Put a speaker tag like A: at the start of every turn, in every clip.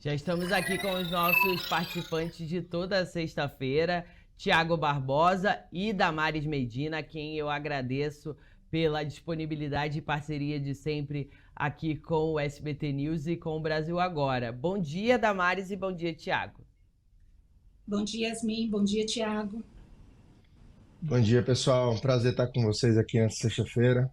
A: Já estamos aqui com os nossos participantes de toda sexta-feira, Tiago Barbosa e Damares Medina, a quem eu agradeço pela disponibilidade e parceria de sempre aqui com o SBT News e com o Brasil Agora. Bom dia, Damares, e bom dia, Tiago.
B: Bom dia, Yasmin. Bom dia, Tiago.
C: Bom dia, pessoal. Um prazer estar com vocês aqui nesta sexta-feira.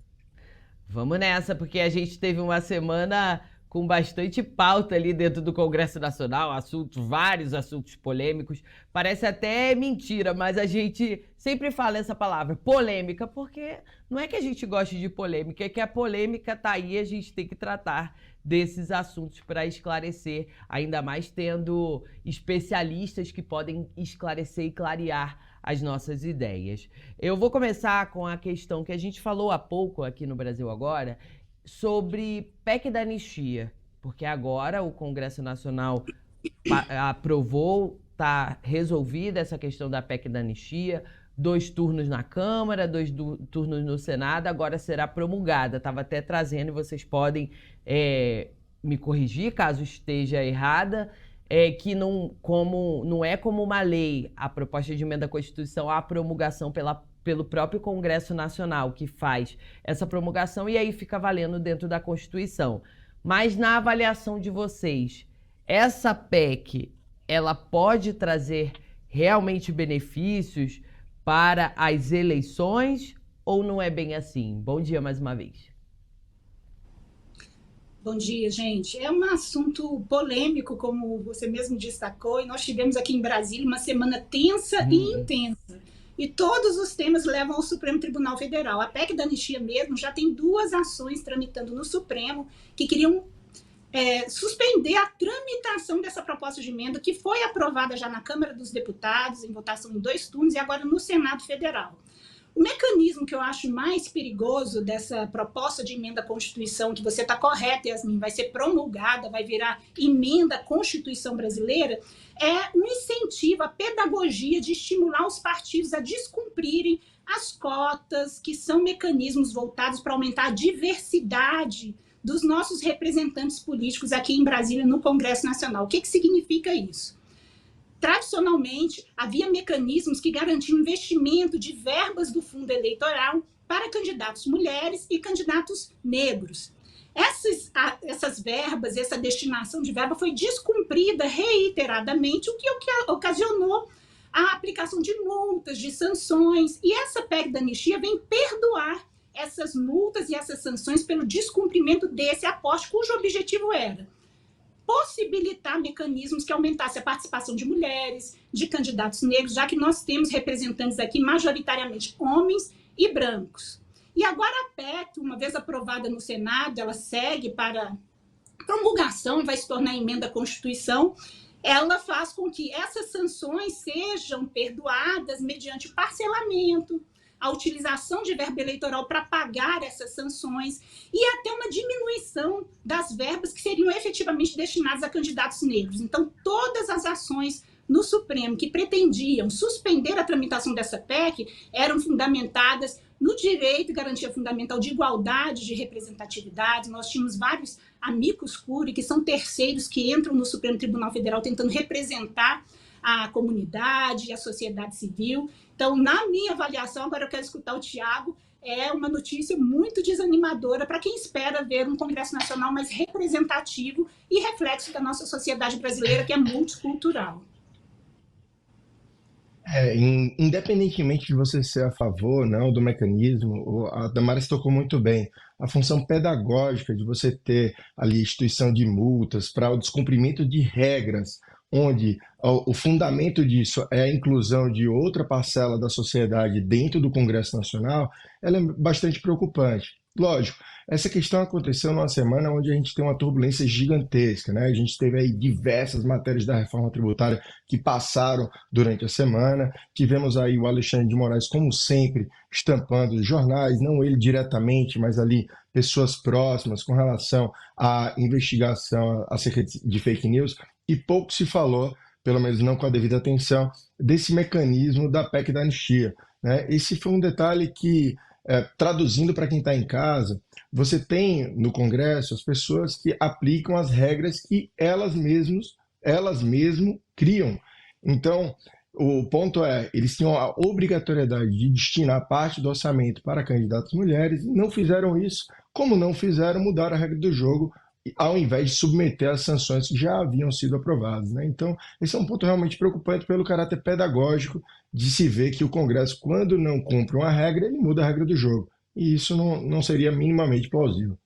A: Vamos nessa, porque a gente teve uma semana com bastante pauta ali dentro do Congresso Nacional, vários assuntos polêmicos. Parece até mentira, mas a gente sempre fala essa palavra, polêmica, porque não é que a gente goste de polêmica, é que a polêmica tá aí, a gente tem que tratar desses assuntos para esclarecer, ainda mais tendo especialistas que podem esclarecer e clarear as nossas ideias. Eu vou começar com a questão que a gente falou há pouco aqui no Brasil Agora, sobre PEC da anistia, porque agora o Congresso Nacional aprovou, está resolvida essa questão da PEC da anistia, 2 turnos na Câmara, 2 turnos no Senado, agora será promulgada. Estava até trazendo, e vocês podem me corrigir caso esteja errada, que não é como uma lei, a proposta de emenda à Constituição, a promulgação pelo próprio Congresso Nacional, que faz essa promulgação e aí fica valendo dentro da Constituição. Mas na avaliação de vocês, essa PEC, ela pode trazer realmente benefícios para as eleições ou não é bem assim? Bom dia mais uma vez.
B: Bom dia, gente. É um assunto polêmico, como você mesmo destacou, e nós tivemos aqui em Brasília uma semana tensa e intensa. E todos os temas levam ao Supremo Tribunal Federal. A PEC da anistia mesmo já tem 2 ações tramitando no Supremo que queriam suspender a tramitação dessa proposta de emenda que foi aprovada já na Câmara dos Deputados, em votação em 2 turnos, e agora no Senado Federal. O mecanismo que eu acho mais perigoso dessa proposta de emenda à Constituição, que você está correta, Yasmin, vai ser promulgada, vai virar emenda à Constituição brasileira, é um incentivo à pedagogia de estimular os partidos a descumprirem as cotas, que são mecanismos voltados para aumentar a diversidade dos nossos representantes políticos aqui em Brasília, no Congresso Nacional. O que significa isso? Tradicionalmente, havia mecanismos que garantiam investimento de verbas do fundo eleitoral para candidatos mulheres e candidatos negros. Essas verbas, essa destinação de verba foi descumprida reiteradamente, o que ocasionou a aplicação de multas, de sanções, e essa PEC da anistia vem perdoar essas multas e essas sanções pelo descumprimento desse aporte, cujo objetivo era possibilitar mecanismos que aumentassem a participação de mulheres, de candidatos negros, já que nós temos representantes aqui majoritariamente homens e brancos. E agora a PEC, uma vez aprovada no Senado, ela segue para promulgação e vai se tornar emenda à Constituição. Ela faz com que essas sanções sejam perdoadas mediante parcelamento, a utilização de verba eleitoral para pagar essas sanções e até uma diminuição das verbas que seriam efetivamente destinadas a candidatos negros. Então, todas as ações no Supremo que pretendiam suspender a tramitação dessa PEC eram fundamentadas no direito e garantia fundamental de igualdade de representatividade. Nós tínhamos vários amicus curiae, que são terceiros que entram no Supremo Tribunal Federal tentando representar a comunidade, a sociedade civil. Então, na minha avaliação, agora eu quero escutar o Tiago, é uma notícia muito desanimadora para quem espera ver um Congresso Nacional mais representativo e reflexo da nossa sociedade brasileira, que é multicultural.
C: Independentemente de você ser a favor ou não do mecanismo, a Damares tocou muito bem. A função pedagógica de você ter ali instituição de multas para o descumprimento de regras, onde o fundamento disso é a inclusão de outra parcela da sociedade dentro do Congresso Nacional, ela é bastante preocupante. Lógico, essa questão aconteceu numa semana onde a gente tem uma turbulência gigantesca, né? A gente teve aí diversas matérias da reforma tributária que passaram durante a semana, tivemos aí o Alexandre de Moraes, como sempre, estampando os jornais, não ele diretamente, mas ali pessoas próximas com relação à investigação acerca de fake news, e pouco se falou, pelo menos não com a devida atenção, desse mecanismo da PEC da anistia, né? Esse foi um detalhe que traduzindo para quem está em casa, você tem no Congresso as pessoas que aplicam as regras que elas mesmo criam. Então, o ponto é, eles tinham a obrigatoriedade de destinar parte do orçamento para candidatas mulheres e não fizeram isso, como não fizeram mudar a regra do jogo, ao invés de submeter as sanções que já haviam sido aprovadas, né? Então, esse é um ponto realmente preocupante pelo caráter pedagógico de se ver que o Congresso, quando não cumpre uma regra, ele muda a regra do jogo. E isso não seria minimamente plausível.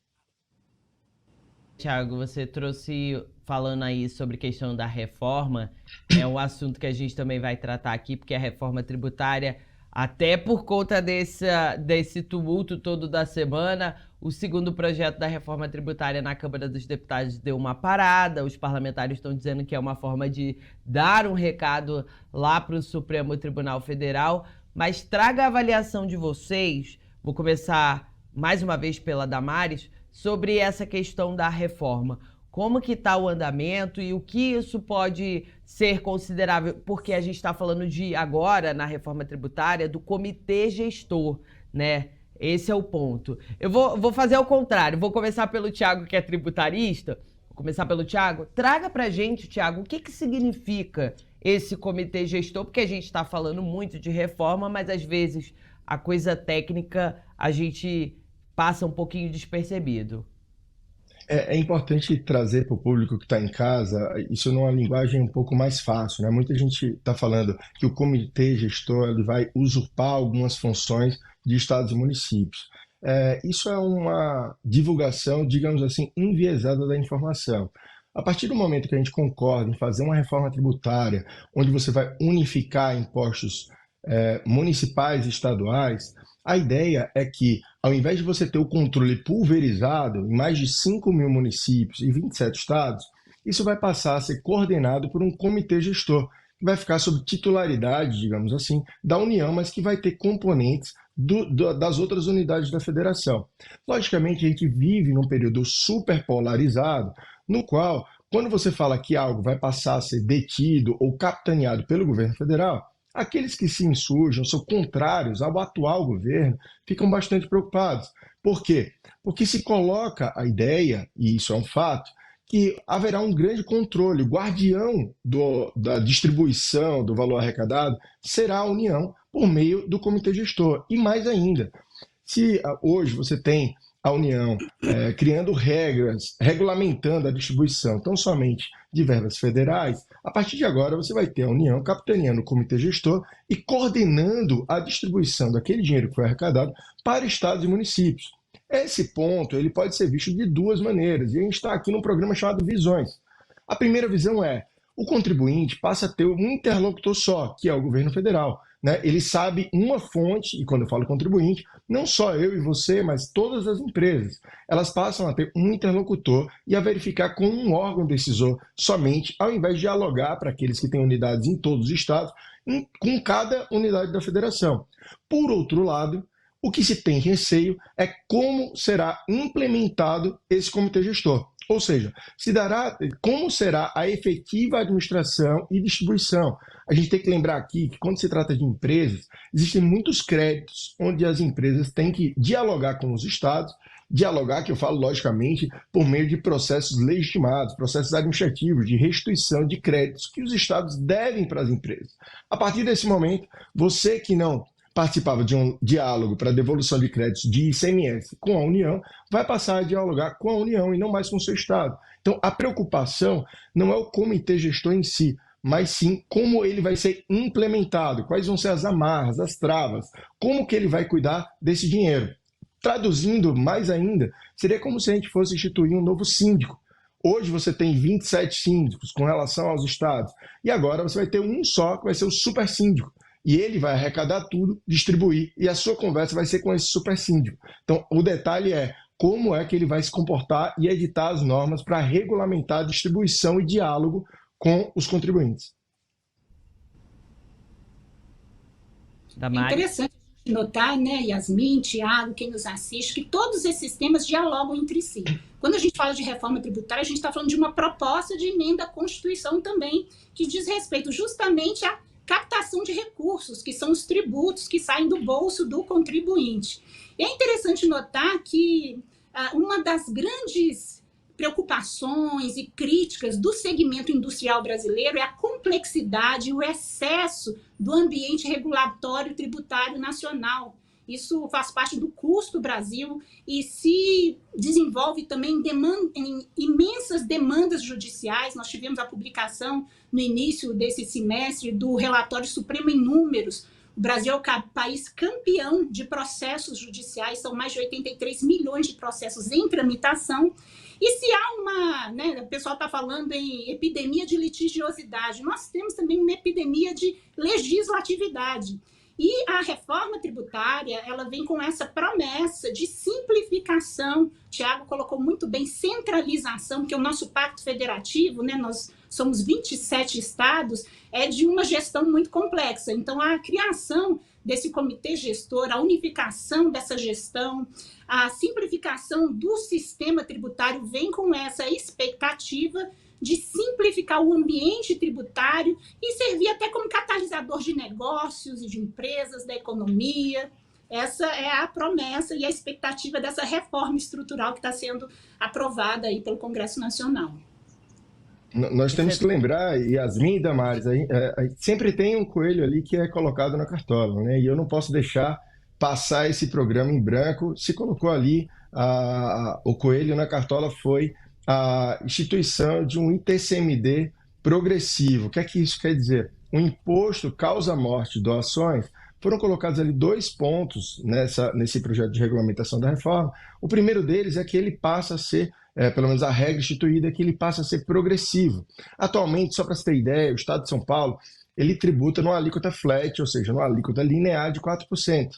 A: Tiago, você trouxe, falando aí sobre a questão da reforma, é um assunto que a gente também vai tratar aqui, porque a reforma tributária, até por conta desse tumulto todo da semana, o segundo projeto da reforma tributária na Câmara dos Deputados deu uma parada, os parlamentares estão dizendo que é uma forma de dar um recado lá para o Supremo Tribunal Federal, mas traga a avaliação de vocês, vou começar mais uma vez pela Damares, sobre essa questão da reforma. Como que está o andamento e o que isso pode ser considerável? Porque a gente está falando agora, na reforma tributária, do comitê gestor, né? Esse é o ponto. Eu vou fazer ao contrário, vou começar pelo Tiago, que é tributarista. Vou começar pelo Tiago. Traga para a gente, Tiago, o que significa esse comitê gestor? Porque a gente está falando muito de reforma, mas às vezes a coisa técnica a gente passa um pouquinho despercebido.
C: É importante trazer para o público que está em casa isso numa linguagem um pouco mais fácil, né? Muita gente está falando que o comitê gestor ele vai usurpar algumas funções de estados e municípios. Isso é uma divulgação, digamos assim, enviesada da informação. A partir do momento que a gente concorda em fazer uma reforma tributária, onde você vai unificar impostos municipais e estaduais, a ideia é que, ao invés de você ter o controle pulverizado em mais de 5 mil municípios e 27 estados, isso vai passar a ser coordenado por um comitê gestor, que vai ficar sob titularidade, digamos assim, da União, mas que vai ter componentes das outras unidades da federação. Logicamente, a gente vive num período super polarizado, no qual, quando você fala que algo vai passar a ser detido ou capitaneado pelo governo federal, aqueles que se insurjam, são contrários ao atual governo, ficam bastante preocupados. Por quê? Porque se coloca a ideia, e isso é um fato, que haverá um grande controle. O guardião da distribuição do valor arrecadado será a União por meio do comitê gestor. E mais ainda, se hoje você tem a União criando regras, regulamentando a distribuição tão somente de verbas federais, a partir de agora você vai ter a União capitaneando o comitê gestor e coordenando a distribuição daquele dinheiro que foi arrecadado para estados e municípios. Esse ponto ele pode ser visto de duas maneiras, e a gente está aqui num programa chamado Visões. A primeira visão é, o contribuinte passa a ter um interlocutor só, que é o governo federal. Né? Ele sabe uma fonte, e quando eu falo contribuinte, não só eu e você, mas todas as empresas, elas passam a ter um interlocutor e a verificar com um órgão decisor somente, ao invés de dialogar para aqueles que têm unidades em todos os estados, com cada unidade da federação. Por outro lado, o que se tem receio é como será implementado esse comitê gestor. Ou seja, como será a efetiva administração e distribuição. A gente tem que lembrar aqui que quando se trata de empresas, existem muitos créditos onde as empresas têm que dialogar com os estados, dialogar, que eu falo logicamente, por meio de processos legitimados, processos administrativos de restituição de créditos que os estados devem para as empresas. A partir desse momento, você que não participava de um diálogo para devolução de créditos de ICMS com a União, vai passar a dialogar com a União e não mais com o seu Estado. Então, a preocupação não é o comitê gestor em si, mas sim como ele vai ser implementado, quais vão ser as amarras, as travas, como que ele vai cuidar desse dinheiro. Traduzindo mais ainda, seria como se a gente fosse instituir um novo síndico. Hoje você tem 27 síndicos com relação aos estados, e agora você vai ter um só, que vai ser o super síndico. E ele vai arrecadar tudo, distribuir, e a sua conversa vai ser com esse super síndico. Então, o detalhe é como é que ele vai se comportar e editar as normas para regulamentar a distribuição e diálogo com os contribuintes.
B: É interessante notar, né, Yasmin, Tiago, quem nos assiste, que todos esses temas dialogam entre si. Quando a gente fala de reforma tributária, a gente está falando de uma proposta de emenda à Constituição também, que diz respeito justamente à captação de recursos, que são os tributos que saem do bolso do contribuinte. É interessante notar que uma das grandes preocupações e críticas do segmento industrial brasileiro é a complexidade e o excesso do ambiente regulatório tributário nacional. Isso faz parte do custo do Brasil e se desenvolve também em imensas demandas judiciais. Nós tivemos a publicação no início desse semestre do relatório Supremo em Números. O Brasil é o país campeão de processos judiciais, são mais de 83 milhões de processos em tramitação. E se há o pessoal está falando em epidemia de litigiosidade, nós temos também uma epidemia de legislatividade. E a reforma tributária, ela vem com essa promessa de simplificação. O Tiago colocou muito bem, centralização, porque o nosso pacto federativo, nós somos 27 estados, é de uma gestão muito complexa. Então, a criação desse comitê gestor, a unificação dessa gestão, a simplificação do sistema tributário vem com essa expectativa de simplificar o ambiente tributário e servir até como catalisador de negócios e de empresas, da economia. Essa é a promessa e a expectativa dessa reforma estrutural que está sendo aprovada aí pelo Congresso Nacional.
C: Nós temos que lembrar, Yasmin e Damares, sempre tem um coelho ali que é colocado na cartola, né? E eu não posso deixar passar esse programa em branco. Se colocou ali, o coelho na cartola foi a instituição de um ITCMD progressivo. O que é que isso quer dizer? O imposto causa-morte doações, foram colocados ali 2 pontos nesse projeto de regulamentação da reforma. O primeiro deles é que ele passa a ser, pelo menos a regra instituída, é que ele passa a ser progressivo. Atualmente, só para você ter ideia, o Estado de São Paulo, ele tributa numa alíquota flat, ou seja, numa alíquota linear de 4%.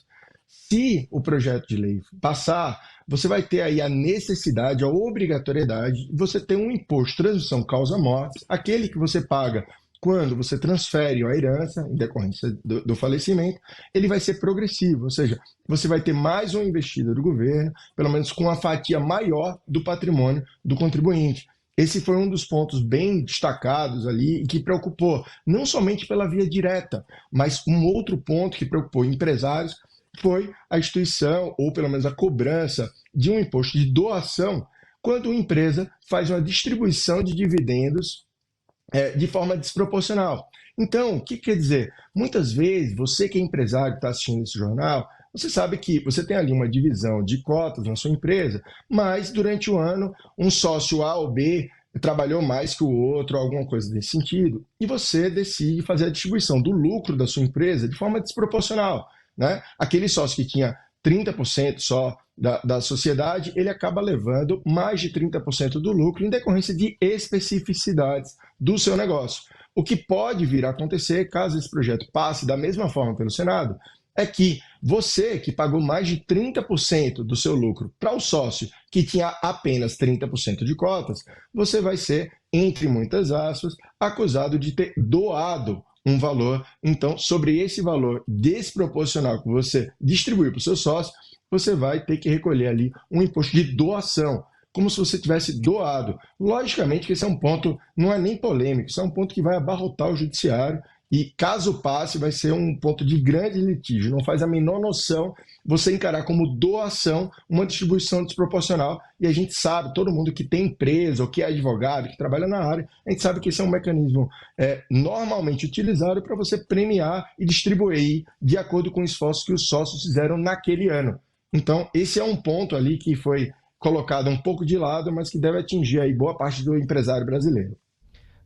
C: Se o projeto de lei passar, você vai ter aí a necessidade, a obrigatoriedade de você ter um imposto de transmissão causa-morte, aquele que você paga quando você transfere a herança, em decorrência do falecimento, ele vai ser progressivo, ou seja, você vai ter mais uma investida do governo, pelo menos com uma fatia maior do patrimônio do contribuinte. Esse foi um dos pontos bem destacados ali e que preocupou, não somente pela via direta, mas um outro ponto que preocupou empresários foi a instituição, ou pelo menos a cobrança de um imposto de doação quando uma empresa faz uma distribuição de dividendos de forma desproporcional. Então, o que quer dizer? Muitas vezes, você que é empresário que está assistindo esse jornal, você sabe que você tem ali uma divisão de cotas na sua empresa, mas durante o ano, um sócio A ou B trabalhou mais que o outro, alguma coisa desse sentido, e você decide fazer a distribuição do lucro da sua empresa de forma desproporcional, né? Aquele sócio que tinha 30% só da sociedade, ele acaba levando mais de 30% do lucro em decorrência de especificidades do seu negócio. O que pode vir a acontecer, caso esse projeto passe da mesma forma pelo Senado, é que você que pagou mais de 30% do seu lucro para o sócio que tinha apenas 30% de cotas, você vai ser, entre muitas aspas, acusado de ter doado um valor. Então, sobre esse valor desproporcional que você distribuiu para o seu sócio, você vai ter que recolher ali um imposto de doação, como se você tivesse doado. Logicamente que esse é um ponto, não é nem polêmico, isso é um ponto que vai abarrotar o judiciário e, caso passe, vai ser um ponto de grande litígio. Não faz a menor noção você encarar como doação uma distribuição desproporcional. E a gente sabe, todo mundo que tem empresa ou que é advogado, que trabalha na área, a gente sabe que esse é um mecanismo normalmente utilizado para você premiar e distribuir de acordo com o esforço que os sócios fizeram naquele ano. Então, esse é um ponto ali que foi colocado um pouco de lado, mas que deve atingir aí boa parte do empresário brasileiro.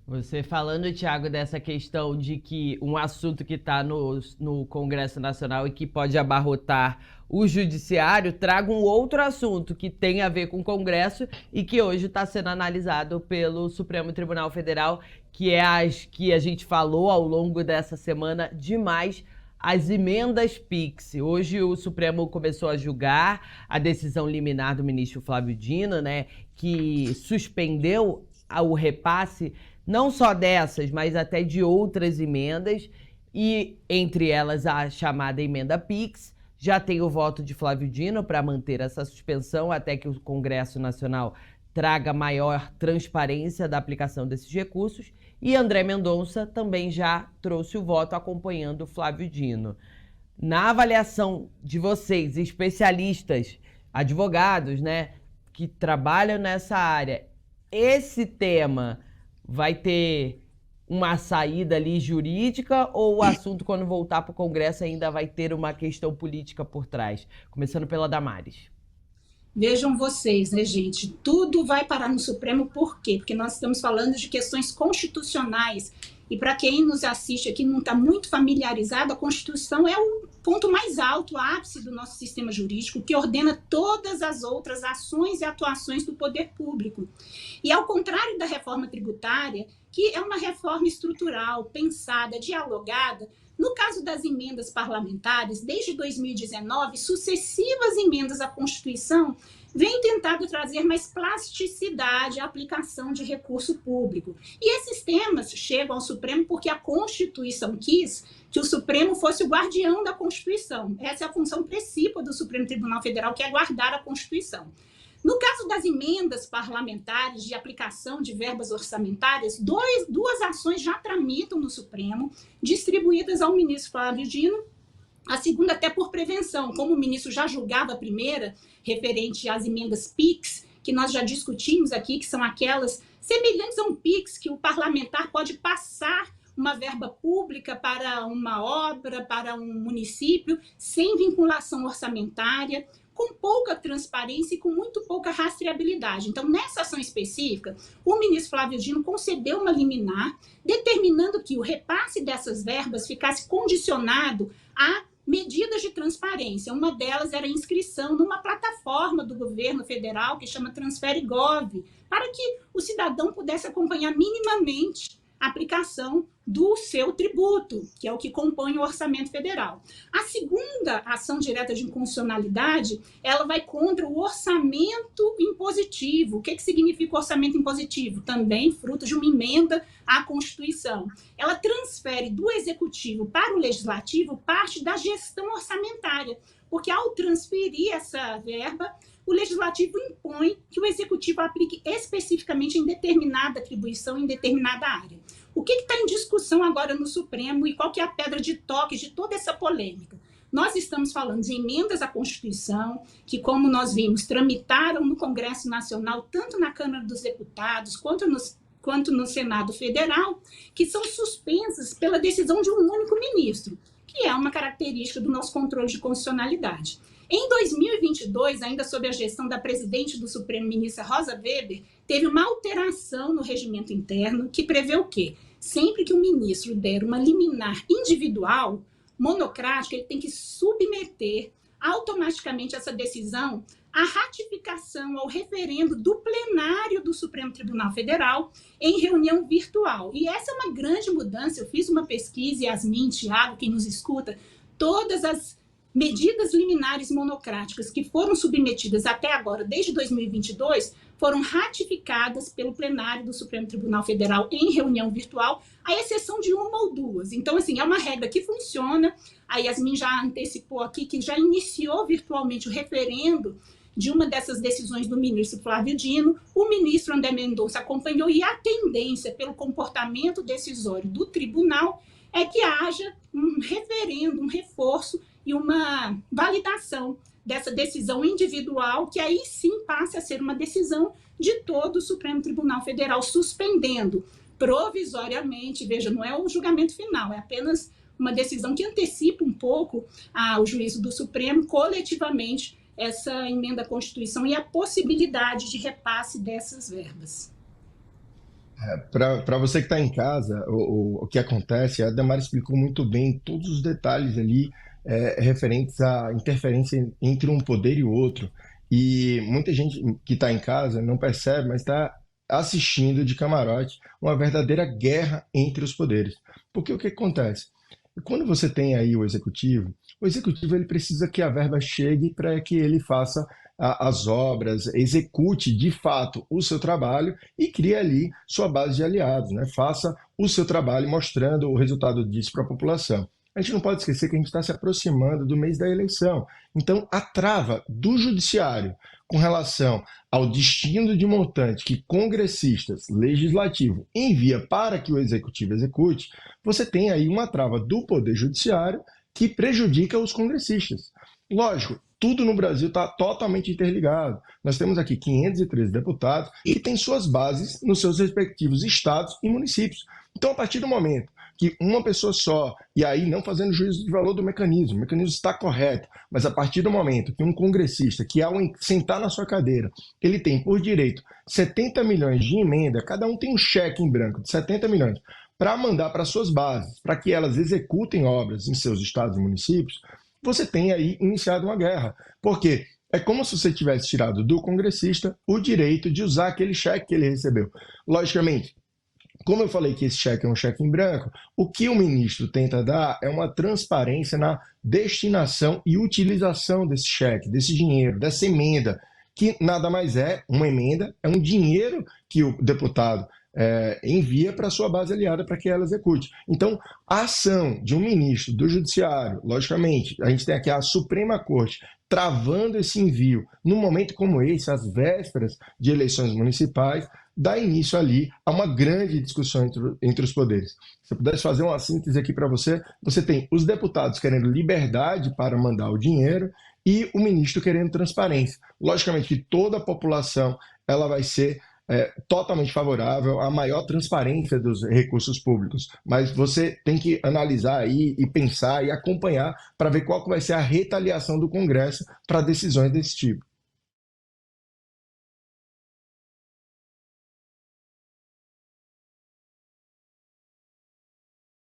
A: Você falando, Tiago, dessa questão de que um assunto que está no Congresso Nacional e que pode abarrotar o Judiciário, traga um outro assunto que tem a ver com o Congresso e que hoje está sendo analisado pelo Supremo Tribunal Federal, que é as que a gente falou ao longo dessa semana demais, as emendas PIX. Hoje o Supremo começou a julgar a decisão liminar do ministro Flávio Dino, né, que suspendeu o repasse não só dessas, mas até de outras emendas, e entre elas a chamada emenda PIX. Já tem o voto de Flávio Dino para manter essa suspensão até que o Congresso Nacional traga maior transparência da aplicação desses recursos. E André Mendonça também já trouxe o voto acompanhando o Flávio Dino. Na avaliação de vocês, especialistas, advogados, né, que trabalham nessa área, esse tema vai ter uma saída ali jurídica ou o assunto, quando voltar para o Congresso, ainda vai ter uma questão política por trás? Começando pela Damares.
B: Vejam vocês, né, gente? Tudo vai parar no Supremo, por quê? Porque nós estamos falando de questões constitucionais. E para quem nos assiste aqui não está muito familiarizado, a Constituição é o ponto mais alto, o ápice do nosso sistema jurídico, que ordena todas as outras ações e atuações do poder público. E ao contrário da reforma tributária, que é uma reforma estrutural, pensada, dialogada, no caso das emendas parlamentares, desde 2019, sucessivas emendas à Constituição vêm tentado trazer mais plasticidade à aplicação de recurso público. E esses temas chegam ao Supremo porque a Constituição quis que o Supremo fosse o guardião da Constituição. Essa é a função principal do Supremo Tribunal Federal, que é guardar a Constituição. No caso das emendas parlamentares de aplicação de verbas orçamentárias, duas ações já tramitam no Supremo, distribuídas ao ministro Flávio Dino, a segunda até por prevenção, como o ministro já julgava a primeira, referente às emendas PIX, que nós já discutimos aqui, que são aquelas semelhantes a um PIX, que o parlamentar pode passar uma verba pública para uma obra, para um município, sem vinculação orçamentária, com pouca transparência e com muito pouca rastreabilidade. Então, nessa ação específica, o ministro Flávio Dino concedeu uma liminar, determinando que o repasse dessas verbas ficasse condicionado a medidas de transparência. Uma delas era a inscrição numa plataforma do governo federal que chama TransfereGov, para que o cidadão pudesse acompanhar minimamente a aplicação do seu tributo, que é o que compõe o orçamento federal. A segunda ação direta de inconstitucionalidade, ela vai contra o orçamento impositivo. O que significa orçamento impositivo? Também fruto de uma emenda à Constituição. Ela transfere do Executivo para o Legislativo parte da gestão orçamentária, porque ao transferir essa verba, o Legislativo impõe que o Executivo aplique especificamente em determinada atribuição, em determinada área. O que está em discussão agora no Supremo e qual que é a pedra de toque de toda essa polêmica? Nós estamos falando de emendas à Constituição, que, como nós vimos, tramitaram no Congresso Nacional, tanto na Câmara dos Deputados quanto no Senado Federal, que são suspensas pela decisão de um único ministro, que é uma característica do nosso controle de constitucionalidade. Em 2022, ainda sob a gestão da presidente do Supremo, ministra Rosa Weber, teve uma alteração no regimento interno que prevê o quê? Sempre que o ministro der uma liminar individual, monocrática, ele tem que submeter automaticamente essa decisão à ratificação, ao referendo do plenário do Supremo Tribunal Federal em reunião virtual. E essa é uma grande mudança. Eu fiz uma pesquisa, Yasmin, Thiago, quem nos escuta, todas as medidas liminares monocráticas que foram submetidas até agora, desde 2022, foram ratificadas pelo plenário do Supremo Tribunal Federal em reunião virtual, à exceção de uma ou duas. Então, assim, é uma regra que funciona. A Yasmin já antecipou aqui que já iniciou virtualmente o referendo de uma dessas decisões do ministro Flávio Dino. O ministro André Mendonça acompanhou e a tendência pelo comportamento decisório do tribunal é que haja um referendo, um reforço e uma validação dessa decisão individual, que aí sim passe a ser uma decisão de todo o Supremo Tribunal Federal, suspendendo provisoriamente, veja, não é o julgamento final, é apenas uma decisão que antecipa um pouco o juízo do Supremo, coletivamente, essa emenda à Constituição e a possibilidade de repasse dessas verbas.
C: Para você que está em casa, o que acontece, a Damares explicou muito bem todos os detalhes ali referentes à interferência entre um poder e o outro. E muita gente que está em casa não percebe, mas está assistindo de camarote uma verdadeira guerra entre os poderes. Porque o que acontece? Quando você tem aí o executivo ele precisa que a verba chegue para que ele faça as obras, execute de fato o seu trabalho e crie ali sua base de aliados, né? Faça o seu trabalho mostrando o resultado disso para a população. A gente não pode esquecer que a gente está se aproximando do mês da eleição. Então, a trava do judiciário com relação ao destino de montante que congressistas, legislativo, envia para que o executivo execute, você tem aí uma trava do poder judiciário que prejudica os congressistas. Lógico, tudo no Brasil está totalmente interligado. Nós temos aqui 513 deputados que têm suas bases nos seus respectivos estados e municípios. Então, a partir do momento que uma pessoa só, e aí não fazendo juízo de valor do mecanismo, o mecanismo está correto, mas a partir do momento que um congressista, que ao sentar na sua cadeira, ele tem por direito 70 milhões de emenda, cada um tem um cheque em branco de 70 milhões, para mandar para suas bases, para que elas executem obras em seus estados e municípios, você tem aí iniciado uma guerra. Por quê? É como se você tivesse tirado do congressista o direito de usar aquele cheque que ele recebeu. Logicamente, como eu falei que esse cheque é um cheque em branco, o que o ministro tenta dar é uma transparência na destinação e utilização desse cheque, desse dinheiro, dessa emenda, que nada mais é uma emenda, é um dinheiro que o deputado envia para a sua base aliada para que ela execute. Então, a ação de um ministro do Judiciário, logicamente, a gente tem aqui a Suprema Corte travando esse envio num momento como esse, às vésperas de eleições municipais, dá início ali a uma grande discussão entre os poderes. Se eu pudesse fazer uma síntese aqui para você, você tem os deputados querendo liberdade para mandar o dinheiro e o ministro querendo transparência. Logicamente que toda a população ela vai ser totalmente favorável à maior transparência dos recursos públicos, mas você tem que analisar aí e pensar e acompanhar para ver qual que vai ser a retaliação do Congresso para decisões desse tipo.